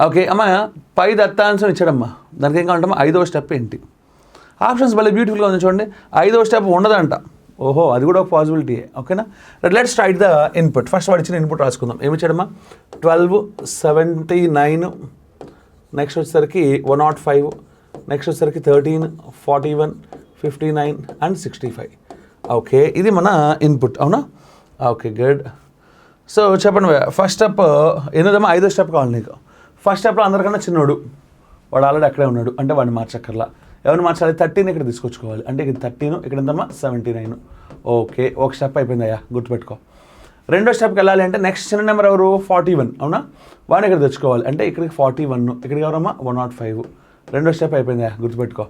Okay అమ్మ పై దత్తాంశం ఇచ్చాడమ్మా, దానికి ఏం కావాలంటమ్మా 5వ స్టెప్ ఏంటి? ఆప్షన్స్ భలే బ్యూటిఫుల్గా ఉంది చూడండి. 5వ స్టెప్ ఉండదంట. ఓహో, అది కూడా ఒక పాసిబిలిటీయే. ఓకేనా, let's write the input. First వాడు ఇచ్చిన ఇన్పుట్ రాసుకుందాం. ఏమి ఇచ్చాడమ్మా? 12, 79, నెక్స్ట్ వచ్చేసరికి 105, నెక్స్ట్ వచ్చేసరికి 13, 41, 59 అండ్ 65. ఓకే, ఇది మన ఇన్పుట్. అవునా? Okay, good. సో చెప్పండి, ఫస్ట్ స్టెప్ ఎన్నదమ్మా? 5వ స్టెప్ కావాలి నీకు. ఫస్ట్ స్టెప్లో అందరికన్నా చిన్నోడు, వాడు ఆల్రెడీ అక్కడే ఉన్నాడు అంటే వాడిని మార్చక్కర్లా. ఎవరిని మార్చాలి? 13 ఇక్కడ తీసుకొచ్చుకోవాలి. అంటే ఇది 13, ఇక్కడ ఎంతమ్మా? 79. ఓకే, ఒక స్టెప్ అయిపోయిందయ్యా, గుర్తుపెట్టుకో. రెండో స్టెప్కి వెళ్ళాలి అంటే నెక్స్ట్ చిన్న నెంబర్ ఎవరు? 41. అవునా? వాడిని ఇక్కడ తెచ్చుకోవాలి. అంటే ఇక్కడికి 41, ఇక్కడికి ఎవరమ్మా? 105. రెండో స్టెప్ అయిపోయిందయ్యా, గుర్తుపెట్టుకో.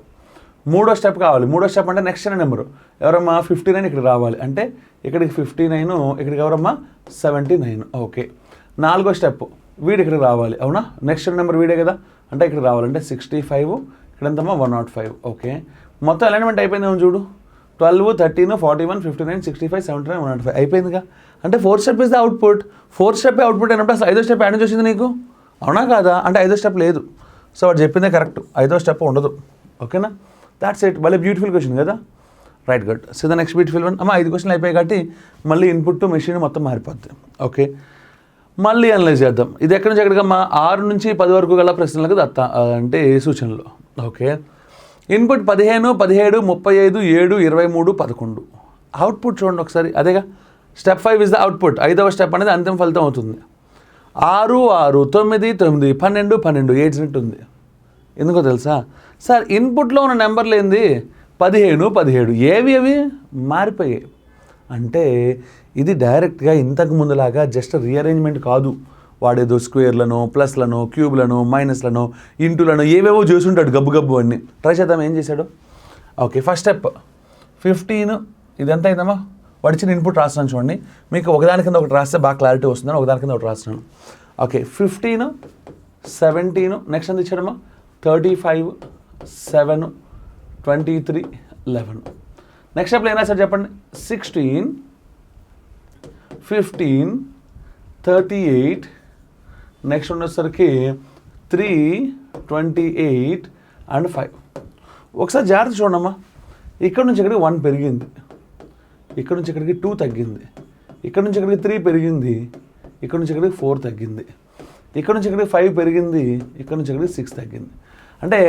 మూడో స్టెప్ కావాలి. మూడో స్టెప్ అంటే నెక్స్ట్ చిన్న నెంబరు ఎవరమ్మా? 59 ఇక్కడికి రావాలి. అంటే ఇక్కడికి 59, ఇక్కడికి ఎవరమ్మా? 79. ఓకే, నాలుగో స్టెప్ వీడి ఇక్కడికి రావాలి. అవునా? నెక్స్ట్ నెంబర్ వీడే కదా, అంటే ఇక్కడికి రావాలంటే 65, ఇక్కడ ఎంతమ్మా? 105. ఓకే, మొత్తం అలైన్మెంట్ అయిపోయిందేమో చూడు. 12, 13, 41, 59, 65, 79, 105 అయిపోయిందిగా. అంటే 4th step is the output. 4th step output అయినప్పుడు అసలు 5వ స్టెప్ యాడ్ నుంచి వచ్చింది నీకు? అవునా కాదా? అంటే 5వ స్టెప్ లేదు. సో వాడు చెప్పిందే కరెక్ట్, 5వ స్టెప్ ఉండదు. ఓకేనా, దాట్స్ ఇట్. భలే బ్యూటిఫుల్ క్వశ్చన్ కదా. Right, good. So the next beautiful one. అమ్మ 5 క్వశ్చన్లు అయిపోయాయి కాబట్టి మళ్ళీ ఇన్పుట్ మెషిన్ మొత్తం మారిపోద్ది. ఓకే, మళ్ళీ అనలైజ్ చేద్దాం. ఇది ఎక్కడి నుంచి ఎక్కడికమ్మా? 6 నుంచి 10 వరకు గల ప్రశ్నలకు అంటే సూచనలు. Okay, input 15, 17, 35, 7, 23, 11. అవుట్పుట్ చూడండి ఒకసారి. అదేగా స్టెప్ 5 ఇస్ ద అవుట్పుట్. 5వ స్టెప్ అనేది అంతిమ ఫలితం అవుతుంది. 6, 6, 9, 9, 12, 12 ఏడ్చినట్టుంది. ఎందుకో తెలుసా సార్? ఇన్పుట్లో ఉన్న నెంబర్లు ఏంది? 15, 17. ఏవి అవి మారిపోయాయి. అంటే ఇది డైరెక్ట్గా ఇంతకు ముందులాగా జస్ట్ రీఅరేంజ్మెంట్ కాదు. వాడేదో స్క్వేర్లను, ప్లస్లను, క్యూబ్లను, మైనస్లను, ఇంటులను ఏవేవో చూసుంటాడు గబ్బు గబ్బు అన్ని. ట్రై చేద్దాం ఏం చేశాడు. Okay, first step 15. ఇది ఎంత అయిందమ్మా? వాడిచ్చిన ఇన్పుట్ రాస్తున్నాను చూడండి. మీకు ఒకదాని కింద ఒకటి రాస్తే బాగా క్లారిటీ వస్తుందని ఒకదాని కింద ఒకటి రాస్తున్నాను. ఓకే, 15, 17, నెక్స్ట్ ఎంత ఇచ్చాడమ్మా? 35, 7, 23, 11. నెక్స్ట్ స్టెప్లో ఏనా సార్ చెప్పండి? 16, 15, 38, నెక్స్ట్ ఉండేసరికి 3, 28 అండ్ 5. ఒకసారి జాగ్రత్త చూడమ్మా. ఇక్కడ నుంచి ఇక్కడికి 1 పెరిగింది, ఇక్కడ నుంచి ఇక్కడికి 2 తగ్గింది, ఇక్కడ నుంచి ఇక్కడికి 3 పెరిగింది, ఇక్కడ నుంచి ఇక్కడికి 4 తగ్గింది, ఇక్కడ నుంచి ఇక్కడికి 5 పెరిగింది, ఇక్కడ నుంచి ఇక్కడికి 6 తగ్గింది. అంటే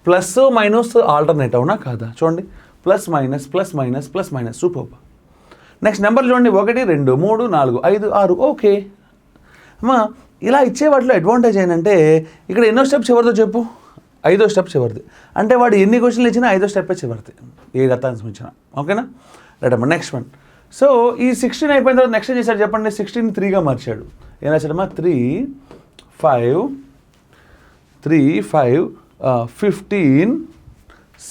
ప్లస్ మైనస్ ఆల్టర్నేట్. అవునా కాదా? చూడండి, plus minus plus minus plus minus. Super. Next number చూడండి, 1, 2, 3, 4, 5, 6. ఓకే అమ్మా, ఇలా ఇచ్చే వాటిలో అడ్వాంటేజ్ ఏంటంటే ఇక్కడ ఎన్నో స్టెప్ చివరిదో చెప్పు? 5వ స్టెప్ చివరిది. అంటే వాడు ఎన్ని క్వశ్చన్లు ఇచ్చినా 5వ స్టెప్పే చివరిది, ఏ దత్తాంశం ఇచ్చినా. ఓకేనా, రైట్ అమ్మా. Next one. సో ఈ 16 అయిపోయిన తర్వాత నెక్స్ట్ ఏం చేశాడు చెప్పండి? 16 3గా మార్చాడు. ఏం రాశాడమ్మా? 3, 5, 15,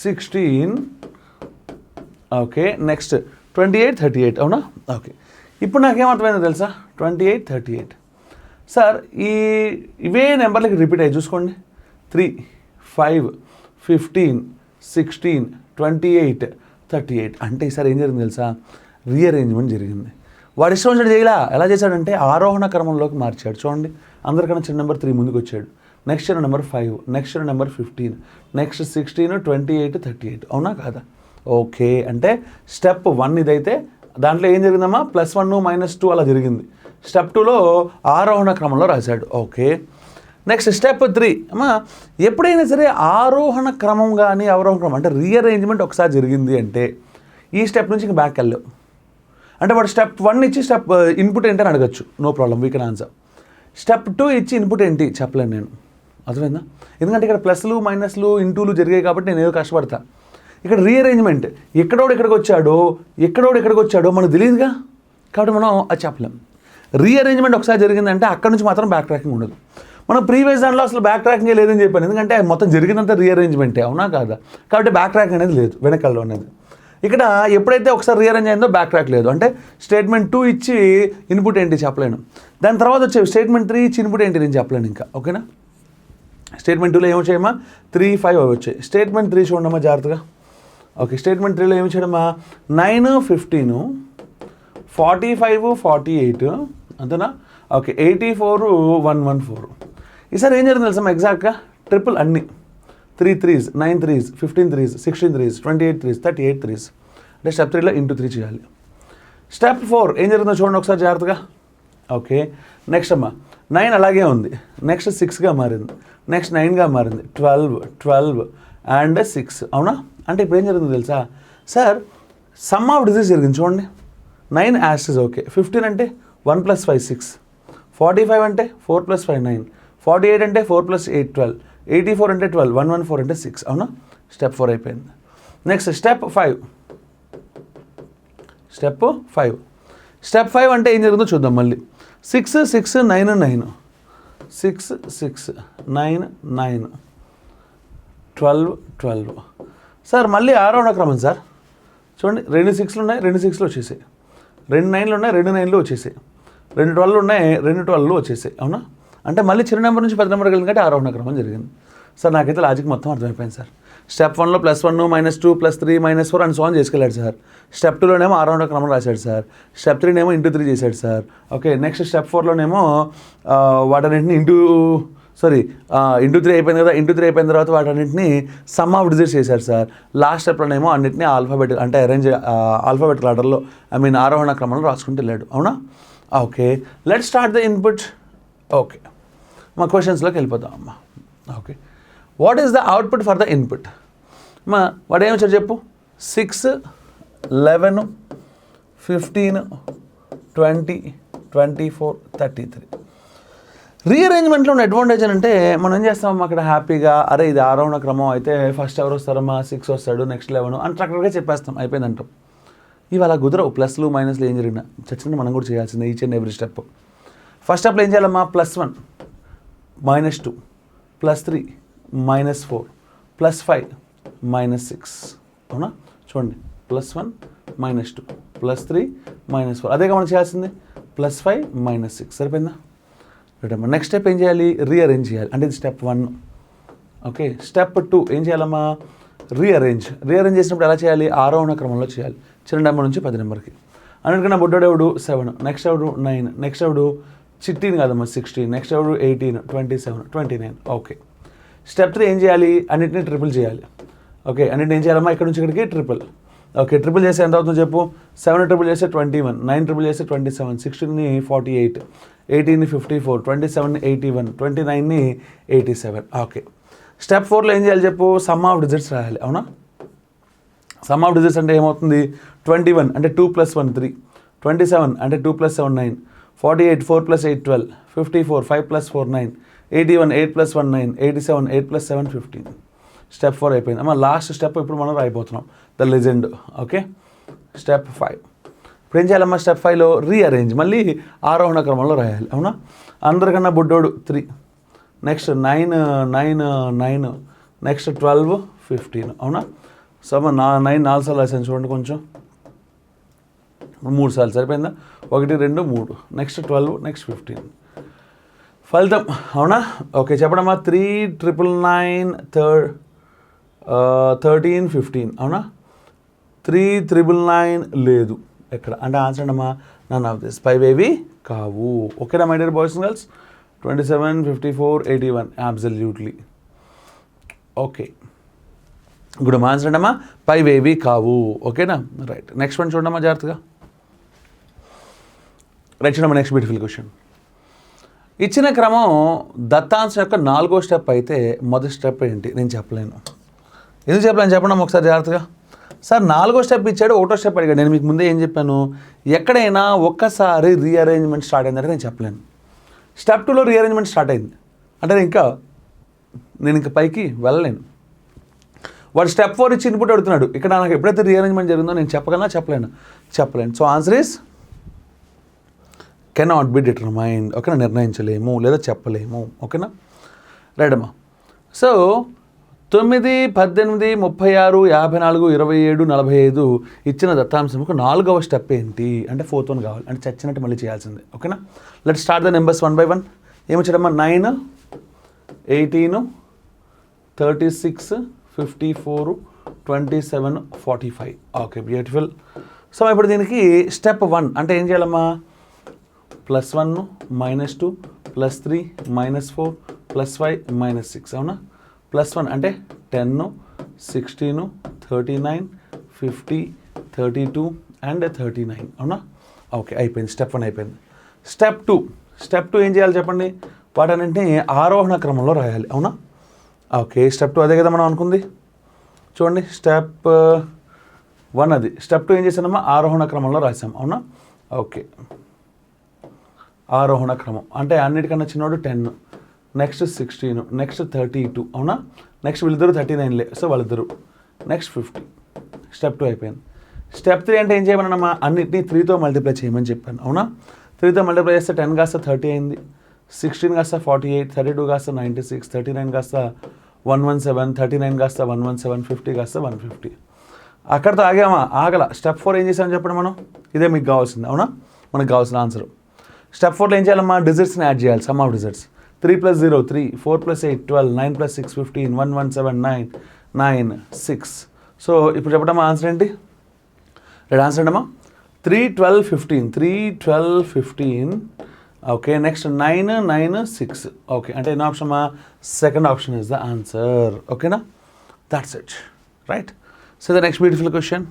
16. Okay, next 28, 38. అవునా? ఓకే, ఇప్పుడు నాకేమర్థమైందో తెలుసా? 28, 38. సార్ ఇవే నెంబర్లకి రిపీట్ అయ్యి చూసుకోండి. 3, 5, 15, 16, 28, 38. అంటే ఈసారి ఏం జరిగింది తెలుసా? రీఅరేంజ్మెంట్ జరిగింది. వాడు ఇష్టం వచ్చినట్టు చేయలా. ఎలా చేశాడంటే ఆరోహణ క్రమంలోకి మార్చాడు. చూడండి, అందరికన్నా చిన్న నెంబర్ 3 ముందుకు వచ్చాడు. నెక్స్ట్ చిన్న నెంబర్ 5, నెక్స్ట్ చిన్న నెంబర్ 15, నెక్స్ట్ 16, 28, 38. అవునా కాదా? ఓకే, అంటే స్టెప్ 1 ఇదైతే దాంట్లో ఏం జరిగిందమ్మా? +1, -2 అలా జరిగింది. స్టెప్ 2లో ఆరోహణ క్రమంలో రాశాడు. Okay, next step 3. అమ్మా ఎప్పుడైనా సరే ఆరోహణ క్రమం కానీ అవరోహణ క్రమం అంటే రీఅరేంజ్మెంట్ ఒకసారి జరిగింది అంటే ఈ స్టెప్ నుంచి ఇంక బ్యాక్ వెళ్ళావు. అంటే వాడు స్టెప్ 1 ఇచ్చి స్టెప్ ఇన్పుట్ ఏంటి అని అడగచ్చు, no problem, we can answer. Step 2 ఇచ్చి ఇన్పుట్ ఏంటి చెప్పలేను నేను. అర్థమైందా? ఎందుకంటే ఇక్కడ ప్లస్లు మైనస్లు ఇంటూలు జరిగాయి కాబట్టి నేను ఏదో కష్టపడతా. ఇక్కడ రీఅరేంజ్మెంట్ ఎక్కడోడు ఇక్కడికి వచ్చాడో మనకు తెలియదుగా, కాబట్టి మనం అది చెప్పలేం. రీఅరేంజ్మెంట్ ఒకసారి జరిగిందంటే అక్కడ నుంచి మాత్రం బ్యాక్ ట్రాకింగ్ ఉండదు. మనం ప్రీవియస్ దాంట్లో అసలు బ్యాక్ ట్రాకింగ్ లేదని చెప్పాను, ఎందుకంటే మొత్తం జరిగినంత రీఅరేంజ్మెంటే. అవునా కాదా? కాబట్టి బ్యాక్ ట్రాకింగ్ అనేది లేదు, వెనకాలలో అనేది. ఇక్కడ ఎప్పుడైతే ఒకసారి రీఅరేంజ్ అయిందో బ్యాక్ ట్రాక్ లేదు. అంటే స్టేట్మెంట్ 2 ఇచ్చి ఇన్పుట్ ఏంటి చెప్పలేను. దాని తర్వాత వచ్చే స్టేట్మెంట్ 3 ఇచ్చి ఇన్పుట్ ఏంటి నేను చెప్పలేను ఇంకా. ఓకేనా, స్టేట్మెంట్ 2లో ఏమొచ్చాయమ్మా? 3, 5 అవి వచ్చాయి. స్టేట్మెంట్ 3 చూడమ్మా జాగ్రత్తగా. ఓకే, స్టేట్మెంట్ 3లో ఏమి ఇచ్చాడమ్మా? 9, 15, 45, 48 అంతేనా? ఓకే, 84, 114. ఈసారి ఏం జరిగింది తెలుసా ఎగ్జాక్ట్గా ట్రిపుల్ అన్ని 3 3s 9 3s 15 3s 16 3s 28 3s 38 3s అంటే స్టెప్ 3లో ఇంటూ 3 చేయాలి. స్టెప్ 4 ఏం జరుగుతుందో చూడండి ఒకసారి జాగ్రత్తగా. ఓకే, నెక్స్ట్ అమ్మా 9 అలాగే ఉంది, నెక్స్ట్ 6గా మారింది, నెక్స్ట్ 9గా మారింది, 12 అండ్ 6. అవునా? అంటే ఇప్పుడు ఏం జరుగుతుందో తెలుసా సార్, సమ్ ఆఫ్ డిజిట్స్ జరిగింది చూడండి. 9 యాస్టిస్ ఓకే, 15 అంటే 1 + 5 6, 45 అంటే 4 + 5 9, 48 అంటే 4 + 8 12, 84 అంటే 12, 114 అంటే 6. అవునా? స్టెప్ 4 అయిపోయింది. Next step 5. స్టెప్ 5 అంటే ఏం జరుగుతుందో చూద్దాం మళ్ళీ. 6 6 9 9, 6 6 9 9, 12 12. సార్ మళ్ళీ ఆరోహణ క్రమం సార్. చూడండి 2 6లు ఉన్నాయి, 2 6లు వచ్చేసాయి, 2 9లు ఉన్నాయి, 2 9లు వచ్చేసాయి, 2 12లు ఉన్నాయి, 2 12లు వచ్చేసాయి. అవునా? అంటే మళ్ళీ చిన్న నెంబర్ నుంచి పెద్ద నెంబర్కి వెళ్ళింది కాబట్టి ఆరోహణ క్రమం జరిగింది. సార్ నాకైతే లాజిక్ మొత్తం అర్థమైపోయింది సార్. స్టెప్ 1లో +1 -2 +3 -4 అండ్ సో ఆన్ చేసుకెళ్ళాడు సార్. స్టెప్ 2లోనేమో ఆరోహణ క్రమం రాశాడు సార్. స్టెప్ 3నేమో ఇంటూ 3 చేశాడు సార్. ఓకే, నెక్స్ట్ స్టెప్ 4లోనేమో వాటన్నింటిని ఇంటూ 3 అయిపోయింది కదా. ఇంటూ 3 అయిపోయిన తర్వాత వాటన్నింటిని సమ్ ఆఫ్ డిజిట్స్ చేశారు సార్. లాస్ట్ స్టెప్లోనేమో అన్నింటినీ ఆల్ఫాబెటిక్ అంటే ఆల్ఫాబెటిక్ ఆర్డర్లో ఆరోహణ క్రమంలో రాసుకుంటూ వెళ్ళాడు. అవునా? Okay, let's start the input. Okay, మా క్వశ్చన్స్లోకి వెళ్ళిపోతాం అమ్మా. Okay, what is the output for the input? మా వాడు ఏమొచ్చాడు చెప్పు. 6 11 15 20 24 33. రీఅరేంజ్మెంట్లో ఉన్న అడ్వాంటేజ్ అని అంటే మనం ఏం చేస్తామమ్మా అక్కడ హ్యాపీగా, అరే ఇది ఆరోహణ క్రమం అయితే ఫస్ట్ ఎవరు వస్తారమ్మా 6 వస్తాడు, నెక్స్ట్ 11 అని అక్కడికే చెప్పేస్తాం, అయిపోయిందంటాం. ఇవాళ కుదరవు. ప్లస్లు మైనస్లు ఏం జరిగినా చచ్చిన మనం కూడా చేయాల్సిందే each and every step. First స్టెప్లో ఏం చేయాలమ్మా, +1 -2 +3 -4 +5 -6. అవునా? చూడండి +1 -2 +3 -4 అదేగా మనం చేయాల్సింది. +5 -6 సరిపోయిందా? రైట్. నెక్స్ట్ స్టెప్ ఏం చేయాలి, రీఅరేంజ్ చేయాలి. అంటే ఇది స్టెప్ 1. ఓకే, స్టెప్ 2 ఏం చేయాలమ్మా, రీఅరేంజ్ చేసినప్పుడు ఎలా చేయాలి, ఆరోహణ క్రమంలో చేయాలి. చిన్న నెంబర్ నుంచి 10 నెంబర్కి. అన్నిటికన్నా బుడ్డోడు ఎవడు 7, నెక్స్ట్ ఎవడు 9, నెక్స్ట్ ఎవడు 16 కాదమ్మా 16, నెక్స్ట్ ఎవడు 18 27 29. ఓకే, స్టెప్ 3 ఏం చేయాలి, అన్నింటినీ ట్రిపుల్ చేయాలి. ఓకే, అన్నింటిని ఏం చేయాలమ్మా, ఇక్కడ నుంచి ఇక్కడికి ట్రిపుల్. ఓకే, ట్రిపుల్ చేస్తే ఎంత అవుతుందో చెప్పు. 7 ట్రిపుల్ చేస్తే 21, 9 ట్రిపుల్ చేస్తే 27, 16ని 48, 18ని 54, 27ని 81, 29ని 87. ఓకే, స్టెప్ 4లో ఏం చేయాలి చెప్పు, సమ్ ఆఫ్ డిజిట్స్ రాయాలి. అవునా? సమ్ ఆఫ్ డిజిట్స్ అంటే ఏమవుతుంది, 21 అంటే 2 + 1 3, 27 అంటే 2 + 7 9, 48 4 + 8 12, 54 5 + 4 9, 81 8 + 1 9, 87 8 + 7 15. స్టెప్ 4 అయిపోయింది అమ్మ. లాస్ట్ స్టెప్ ఇప్పుడు మనం రాయిపోతున్నాం, ద లెజెండ్. Okay, step 5. ఇప్పుడు ఏం చేయాలమ్మా, స్టెప్ 5లో రీఅరేంజ్, మళ్ళీ ఆరోహణ క్రమంలో రాయాలి. అవునా? అందరికన్నా బుడ్డోడు 3, నెక్స్ట్ 9 9 9, నెక్స్ట్ 12 15. అవునా? సో అమ్మ 9 4 సార్లు రాశాను చూడండి, కొంచెం 3 సార్లు సరిపోయిందా, 1 2 3, నెక్స్ట్ 12, నెక్స్ట్ 15. ఫలితం. అవునా? ఓకే, చెప్పడమ్మా. 3 999 13 15. అవునా? 3 999 లేదు ఎక్కడ అంటే ఆన్సర్ అమ్మా నన్ ఆఫ్ దిస్. 5 ఏవి కావు. ఓకేనా my dear boys and girls? 27 54 81 absolutely okay. Good అమ్మా. ఆన్సర్ అమ్మా 5 ఏవి కావు. ఓకేనా? రైట్. నెక్స్ట్ వన్ చూడమ్మా జాగ్రత్తగా. రైట్, చూడమ్మా నెక్స్ట్ బ్యూటిఫుల్ క్వశ్చన్. ఇచ్చిన క్రమం దత్తాంశం యొక్క 4వ స్టెప్ అయితే మొదటి స్టెప్ ఏంటి? నేను చెప్పలేను. ఎందుకు చెప్పలేను చెప్పండి ఒకసారి జాగ్రత్తగా. సార్ 4వ స్టెప్ ఇచ్చాడు, 1వ స్టెప్ అడిగాడు. నేను మీకు ముందే ఏం చెప్పాను, ఎక్కడైనా ఒక్కసారి రీఅరేంజ్మెంట్ స్టార్ట్ అయిందంటే నేను చెప్పలేను. స్టెప్ 2లో రీఅరేంజ్మెంట్ స్టార్ట్ అయింది అంటే నేను ఇంకా పైకి వెళ్ళలేను. వాడు స్టెప్ 4 ఇచ్చి ఇన్పుట్ అడుగుతున్నాడు. ఇక్కడ నాకు ఎప్పుడైతే రీఅరేంజ్మెంట్ జరిగిందో నేను చెప్పగలనా? చెప్పలేను. So answer is cannot be determined. ఓకేనా? నిర్ణయించలేము లేదా చెప్పలేము. ఓకేనా? రైట్ అమ్మా. సో 9 18 36 54 27 45 ఇచ్చిన దత్తాంశంకు 4వ స్టెప్ ఏంటి అంటే 4th వన్ కావాలి. అంటే చచ్చినట్టు మళ్ళీ చేయాల్సిందే. ఓకేనా? Let start the numbers 1 by 1. ఏమొచ్చాడమ్మా? 9 18 36 54 27 45. Okay, beautiful. So ఇప్పుడు దీనికి స్టెప్ 1 అంటే ఏం చేయాలమ్మా? +1 -2 +3 -4 +5 -6 అవునా, +1 అంటే 10, 16, 39, 50, 32 అండ్ 39 అవునా. ఓకే, అయిపోయింది. స్టెప్ 1 అయిపోయింది. స్టెప్ 2 ఏం చేయాలి చెప్పండి, వాటన్నింటినీ ఆరోహణ క్రమంలో రాయాలి అవునా. ఓకే, స్టెప్ 2 అదే కదా మనం అనుకుంది. చూడండి, స్టెప్ 1 అది. స్టెప్ 2 ఏం చేసామమ్మా, ఆరోహణ క్రమంలో రాసాం అవునా. ఓకే, ఆరోహణ క్రమం అంటే అన్నిటికన్నా చిన్నోడు 10, నెక్స్ట్ 16, నెక్స్ట్ 32 అవునా. నెక్స్ట్ వీళ్ళిద్దరు 39లే, సో వాళ్ళిద్దరు. నెక్స్ట్ 50. స్టెప్ 2 అయిపోయింది. స్టెప్ 3 అంటే ఏం చేయమన్నామా, అన్నిటినీ 3తో మల్టిప్లై చేయమని చెప్పాను అవునా. 3తో మల్టిప్లై చేస్తే 10 కాస్త 30 అయింది, 16 కాస్త 48, 32 కాస్త 96, 39 కాస్త 117, 39 కాస్త 117, 50 కాస్త 150. అక్కడితో ఆగల. స్టెప్ 4 ఏం చేసామని చెప్పండి మనం, ఇదే మీకు కావాల్సింది అవునా, మనకు కావాల్సిన ఆన్సర్. స్టెప్ 4లో ఏం చేయాలమ్మా, డిజిట్స్ని యాడ్ చేయాలి, సమ్ ఆఫ్ డిజిట్స్. 3 + 0 3, 4 + 8 12, 9 + 6 15, 117 9 9 6. సో ఇప్పుడు చెప్పడమ్మా ఆన్సర్ ఏంటి, రెడ్ ఆన్సర్ ఏంటమ్మా, 3 12 15, 3 12 15. Okay, next 9 9 6. ఓకే, అంటే ఎన్నో ఆప్షన్ అమ్మా, second option is the answer. ఓకేనా, that's it, right. So the next beautiful question.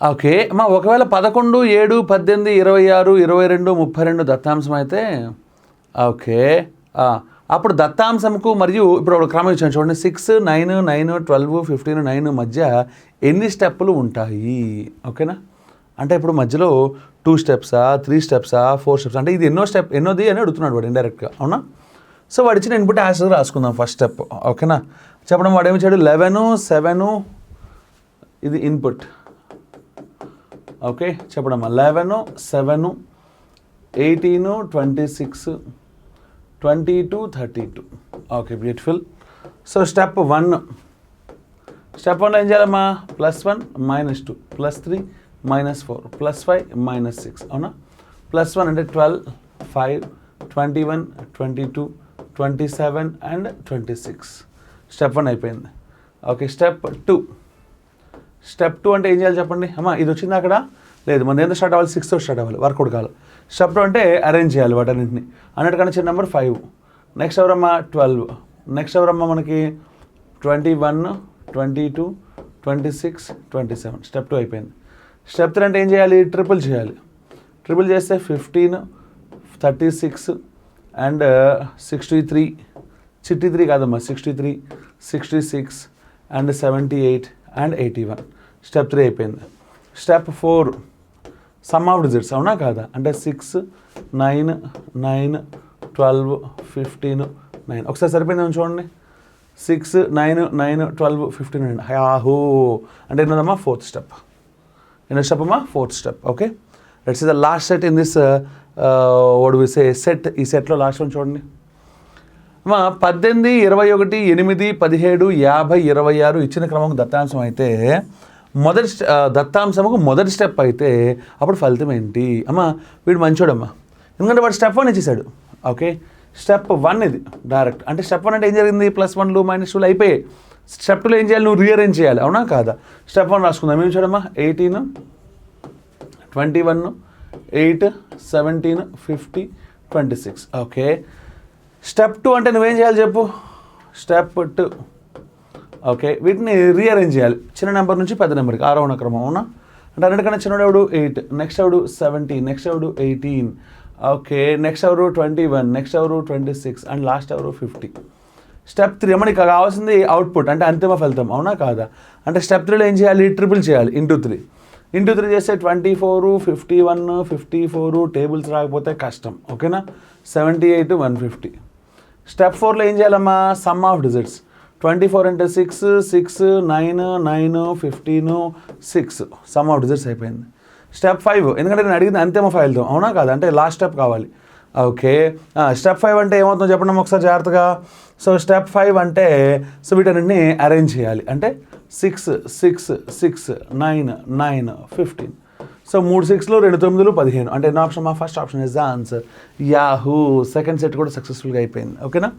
Okay అమ్మా, ఒకవేళ 11, 7, 18, 26, 22, 32 దత్తాంశం అయితే ఓకే, అప్పుడు దత్తాంశంకు మరియు ఇప్పుడు ఒక క్రమం ఇచ్చాను చూడండి, 6 9 9 12 15 9 మధ్య ఎన్ని స్టెప్పులు ఉంటాయి. ఓకేనా, అంటే ఇప్పుడు మధ్యలో 2 స్టెప్సా 3 స్టెప్సా 4 స్టెప్స్, అంటే ఇది ఎన్నోది అని అడుగుతున్నాడు వాడు ఇండైరెక్ట్గా అవునా. సో వాడు ఇచ్చిన ఇన్పుట్ ఆన్సర్ రాసుకుందాం ఫస్ట్ స్టెప్. ఓకేనా, చెప్పడం వాడు ఏమి ఇచ్చాడు, 11 7 ఇది ఇన్పుట్. ఓకే, చెప్పడమ్మా 11 7 18 26 22 32. Okay, beautiful. సో స్టెప్ 1 ఏం చేయాలమ్మా, +1 -2 +3 -4 +5 -6 అవునా. +1 అంటే 12 5 21 22 27 అండ్ 26. స్టెప్ 1 అయిపోయింది. ఓకే, స్టెప్ 2 అంటే ఏం చేయాలి చెప్పండి అమ్మా, ఇది వచ్చింది అక్కడ లేదు, మన ఎంత స్టార్ట్ అవ్వాలి, 6తో స్టార్ట్ అవ్వాలి, వర్కౌట్ కావాలి. స్టెప్ 2 అంటే అరేంజ్ చేయాలి వాటన్నింటిని. అన్నిటికన్నా చిన్న నెంబర్ 5, నెక్స్ట్ ఎవరమ్మా 12, నెక్స్ట్ ఎవరమ్మా మనకి 21 22 26 27. స్టెప్ 2 అయిపోయింది. స్టెప్ 3 అంటే ఏం చేయాలి, ట్రిపుల్ చేయాలి. ట్రిపుల్ చేస్తే 15 36 అండ్ 63, 63 కాదమ్మా 63 66 అండ్ 78 అండ్ 81. స్టెప్ 3 అయిపోయింది. స్టెప్ 4 సమ్ ఆఫ్ డిజిట్స్ అవునా కాదా, అంటే 6 9 9 12 15 9. ఒకసారి సరిపోయింది చూడండి, 6 9 9 12 15 9. యాహూ, అంటే ఎన్నోదమ్మా, 4th స్టెప్. ఎన్నో స్టెప్ అమ్మా, 4th step. Okay, let's see the last set in this what we say set. ఈ సెట్లో లాస్ట్ వన్ చూడండి అమ్మా, 18 21 8 17 50 26 ఇచ్చిన క్రమం దత్తాంశం అయితే దత్తాంశముకు మొదటి స్టెప్ అయితే అప్పుడు ఫలితం ఏంటి. అమ్మా వీడు మంచోడమ్మా, ఎందుకంటే వాడు స్టెప్ 1 ఇచ్చేసాడు. ఓకే, స్టెప్ 1 ఇది డైరెక్ట్. అంటే స్టెప్ 1 అంటే ఏం జరిగింది, +1లు -2లు అయిపోయాయి. స్టెప్ 2లో ఏం చేయాలి, నువ్వు రీఅరేంజ్ చేయాలి అవునా కాదా. స్టెప్ 1 రాసుకుందాం, ఏం చూడమ్మా, 18 21 8 17 50 26. ఓకే, స్టెప్ 2 అంటే నువ్వేం చేయాలి చెప్పు, స్టెప్ 2. ఓకే, వీటిని రీఅరేంజ్ చేయాలి చిన్న నెంబర్ నుంచి పెద్ద నెంబర్కి, ఆరోహణ క్రమం అవునా. అంటే అన్నిటికన్నా చిన్నవాడు ఎవడు 8, నెక్స్ట్ ఎవడు 17, నెక్స్ట్ ఎవడు 18. ఓకే, నెక్స్ట్ ఎవరు 21, నెక్స్ట్ ఎవరు 26 అండ్ లాస్ట్ ఎవరు 50. స్టెప్ 3 మనకి కావాల్సింది అవుట్పుట్ అంటే అంతిమ ఫలితం అవునా కాదా. అంటే స్టెప్ 3లో ఏం చేయాలి, ట్రిపుల్ చేయాలి, ఇంటూ 3 చేస్తే 24 51 54 టేబుల్స్ రాకపోతే కష్టం. ఓకేనా, 78 150. స్టెప్ 4లో ఏం చేయాలమ్మా, సమ్ ఆఫ్ డిజిట్స్. 24 అంటే 6 6 9 9 15 6. సమ్ ఆఫ్ డిజిట్స్ అయిపోయింది. స్టెప్ 5 ఎందుకంటే నేను అడిగింది అంతిమ ఫలితం అవునా కాదా, అంటే లాస్ట్ స్టెప్ కావాలి. ఓకే, స్టెప్ 5 అంటే ఏమవుతుందో చెప్పండి ఒకసారి జాగ్రత్తగా. సో స్టెప్ 5 అంటే సో వీటన్నింటిని అరేంజ్ చేయాలి. అంటే 6 6 6 9 9 15. సో 3 6లు 2 9లు 15. అంటే ఎన్నో ఆప్షన్, మా first option is the answer. Yahoo, second set కూడా సక్సెస్ఫుల్గా అయిపోయింది. ఓకేనా.